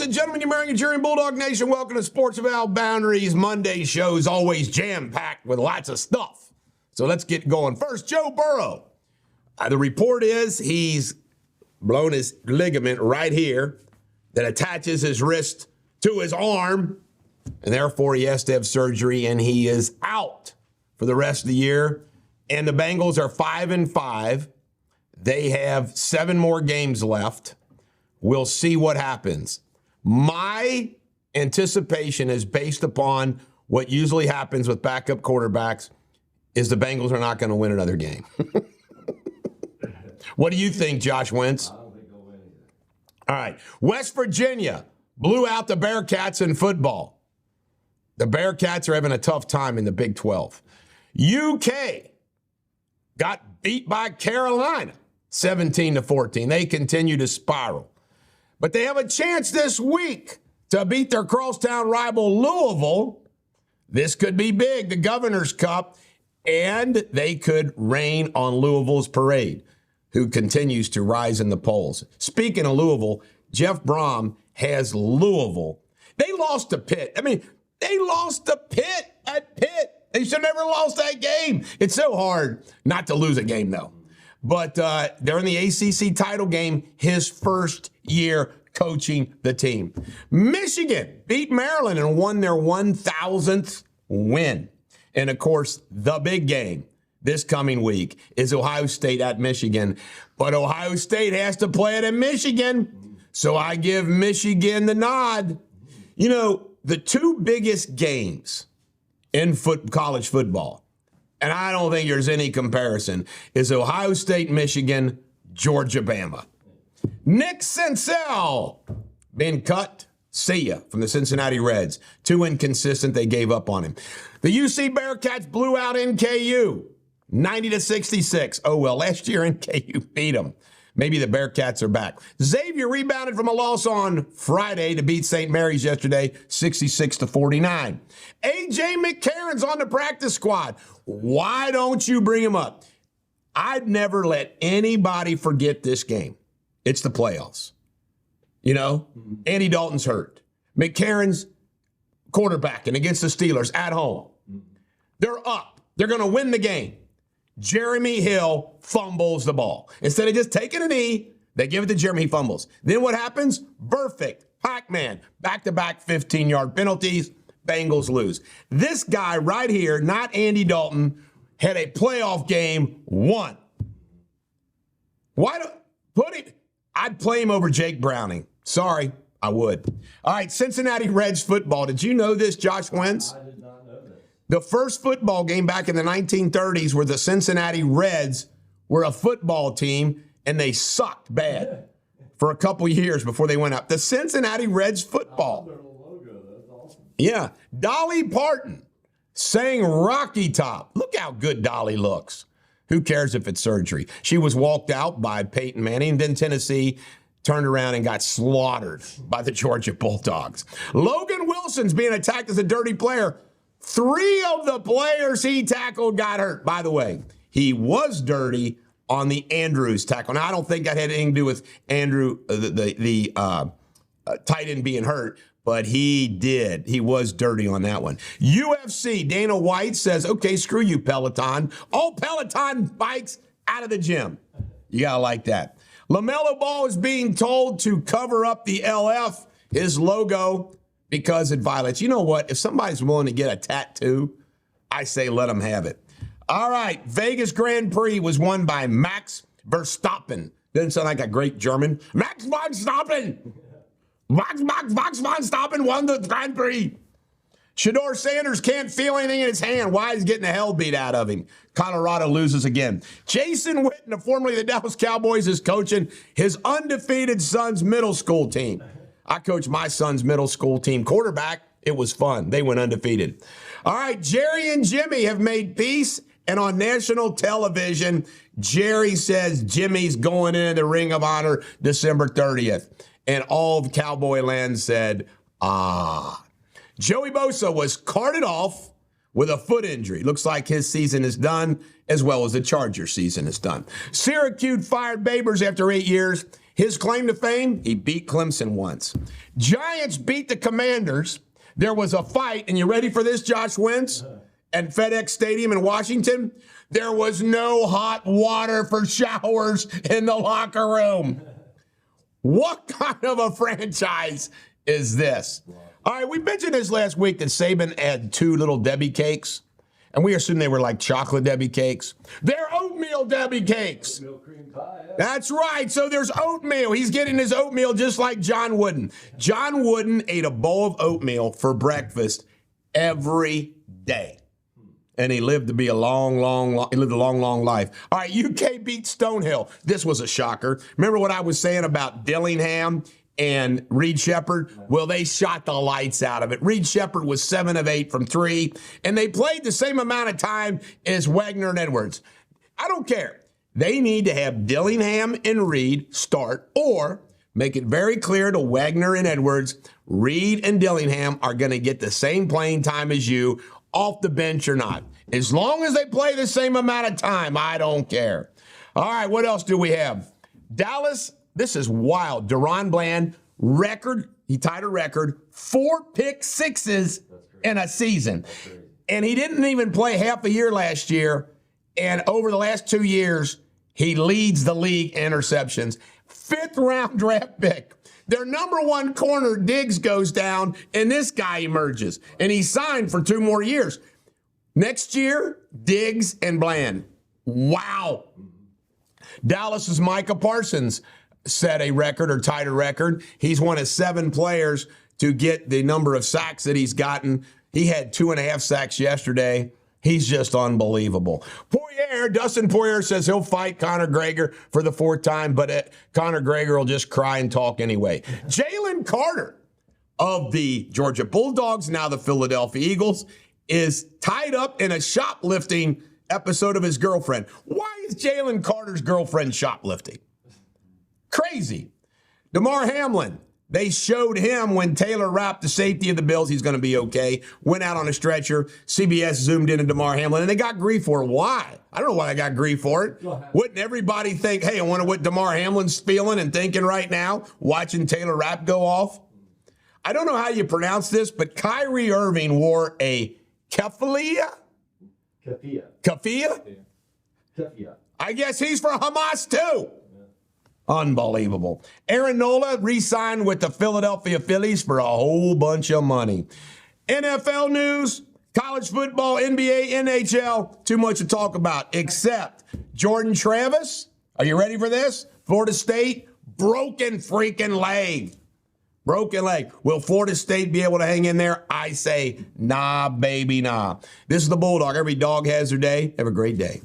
and gentlemen, you're American Jury and Bulldog Nation. Welcome to Sports Without Boundaries. Monday show's always jam-packed with lots of stuff. So let's get going. First, Joe Burrow. The report is he's blown his ligament right here that attaches his wrist to his arm, and therefore he has to have surgery, and he is out for the rest of the year. And the Bengals are 5-5. They have 7 more games left. We'll see what happens. My anticipation is based upon what usually happens with backup quarterbacks is the Bengals are not going to win another game. What do you think, Josh Wentz? I don't think they'll win either. All right. West Virginia blew out the Bearcats in football. The Bearcats are having a tough time in the Big 12. UK got beat by Carolina 17-14. They continue to spiral. But they have a chance this week to beat their crosstown rival Louisville. This could be big, the Governor's Cup, and they could rain on Louisville's parade, who continues to rise in the polls. Speaking of Louisville, Jeff Brom has Louisville. They lost to Pitt. They lost to Pitt at Pitt. They should have never lost that game. It's so hard not to lose a game, though. But they're in the ACC title game, his first year coaching the team. Michigan beat Maryland and won their 1,000th win. And, of course, the big game this coming week is Ohio State at Michigan. But Ohio State has to play it in Michigan, so I give Michigan the nod. You know, the 2 biggest games in college football, and I don't think there's any comparison, is Ohio State, Michigan, Georgia, Bama. Nick Senzel been cut. See ya from the Cincinnati Reds. Too inconsistent, they gave up on him. The UC Bearcats blew out NKU 90-66. Oh, well, last year NKU beat them. Maybe the Bearcats are back. Xavier rebounded from a loss on Friday to beat St. Mary's yesterday, 66-49. A.J. McCarron's on the practice squad. Why don't you bring him up? I'd never let anybody forget this game. It's the playoffs. You know, Andy Dalton's hurt. McCarron's quarterbacking against the Steelers at home. They're up. They're going to win the game. Jeremy Hill fumbles the ball. Instead of just taking a knee, they give it to Jeremy, he fumbles. Then what happens? Perfect. Pac-Man. Back-to-back 15-yard penalties. Bengals lose. This guy right here, not Andy Dalton, had a playoff game won. Why don't put him? I'd play him over Jake Browning. Sorry, I would. All right, Cincinnati Reds football. Did you know this, Josh Wentz? I did not know this. The first football game back in the 1930s where the Cincinnati Reds were a football team, and they sucked bad for a couple years before they went up. The Cincinnati Reds football. Their logo, that's awesome. Yeah. Dolly Parton sang Rocky Top. Look how good Dolly looks. Who cares if it's surgery? She was walked out by Peyton Manning. Then Tennessee turned around and got slaughtered by the Georgia Bulldogs. Logan Wilson's being attacked as a dirty player. 3 of the players he tackled got hurt. By the way, he was dirty on the Andrews tackle. Now, I don't think that had anything to do with Andrew, the tight end being hurt, but he did. He was dirty on that one. UFC, Dana White says, okay, screw you, Peloton. All Peloton bikes out of the gym. You got to like that. LaMelo Ball is being told to cover up the LF, his logo, because it violates. You know what? If somebody's willing to get a tattoo, I say let them have it. All right, Vegas Grand Prix was won by Max Verstappen. Doesn't sound like a great German. Max Verstappen. Max Verstappen won the Grand Prix. Shedeur Sanders can't feel anything in his hand. Why is he getting the hell beat out of him? Colorado loses again. Jason Witten, formerly the Dallas Cowboys, is coaching his undefeated son's middle school team. I coached my son's middle school team quarterback. It was fun. They went undefeated. All right, Jerry and Jimmy have made peace. And on national television, Jerry says Jimmy's going into the Ring of Honor December 30th. And all of Cowboy Land said, ah. Joey Bosa was carted off with a foot injury. Looks like his season is done, as well as the Chargers season is done. Syracuse fired Babers after 8 years. His claim to fame, he beat Clemson once. Giants beat the Commanders. There was a fight, and you ready for this, Josh Wentz? At FedEx Stadium in Washington, there was no hot water for showers in the locker room. What kind of a franchise is this? All right, we mentioned this last week that Saban had 2 little Debbie cakes, and we assumed they were like chocolate Debbie cakes. They're oatmeal Debbie cakes. Milk cream pie. Yeah. That's right. So there's oatmeal. He's getting his oatmeal just like John Wooden. John Wooden ate a bowl of oatmeal for breakfast every day. And he lived to be a long life. All right, UK beat Stonehill. This was a shocker. Remember what I was saying about Dillingham and Reed Shepherd? Well, they shot the lights out of it. Reed Shepherd was 7 of 8 from 3, and they played the same amount of time as Wagner and Edwards. I don't care. They need to have Dillingham and Reed start, or make it very clear to Wagner and Edwards, Reed and Dillingham are going to get the same playing time as you, off the bench or not. As long as they play the same amount of time, I don't care. All right, what else do we have? Dallas, this is wild. Deron Bland, record, he tied a record, 4 pick sixes in a season. And he didn't even play half a year last year. And over the last 2 years, he leads the league in interceptions. 5th round draft pick. Their number 1 corner, Diggs, goes down, and this guy emerges. And he signed for 2 more years. Next year, Diggs and Bland. Wow. Dallas's Micah Parsons set a record or tied a record. He's one of 7 players to get the number of sacks that he's gotten. He had 2.5 sacks yesterday. He's just unbelievable. Dustin Poirier says he'll fight Conor Gregor for the 4th time, but Conor Gregor will just cry and talk anyway. Jalen Carter of the Georgia Bulldogs, now the Philadelphia Eagles, is tied up in a shoplifting episode of his girlfriend. Why is Jalen Carter's girlfriend shoplifting? Crazy. DeMar Hamlin. They showed him when Taylor Rapp, the safety of the Bills, he's going to be okay, went out on a stretcher. CBS zoomed in on DeMar Hamlin, and they got grief for it. Why? I don't know why they got grief for it. Wouldn't everybody think, hey, I wonder what DeMar Hamlin's feeling and thinking right now, watching Taylor Rapp go off? I don't know how you pronounce this, but Kyrie Irving wore a keffiyeh? Keffiyeh? I guess he's for Hamas, too. Unbelievable. Aaron Nola re-signed with the Philadelphia Phillies for a whole bunch of money. NFL news, college football, NBA, NHL, too much to talk about, except Jordan Travis. Are you ready for this? Florida State, broken freaking leg. Broken leg. Will Florida State be able to hang in there? I say, nah, baby, nah. This is the Bulldog. Every dog has their day. Have a great day.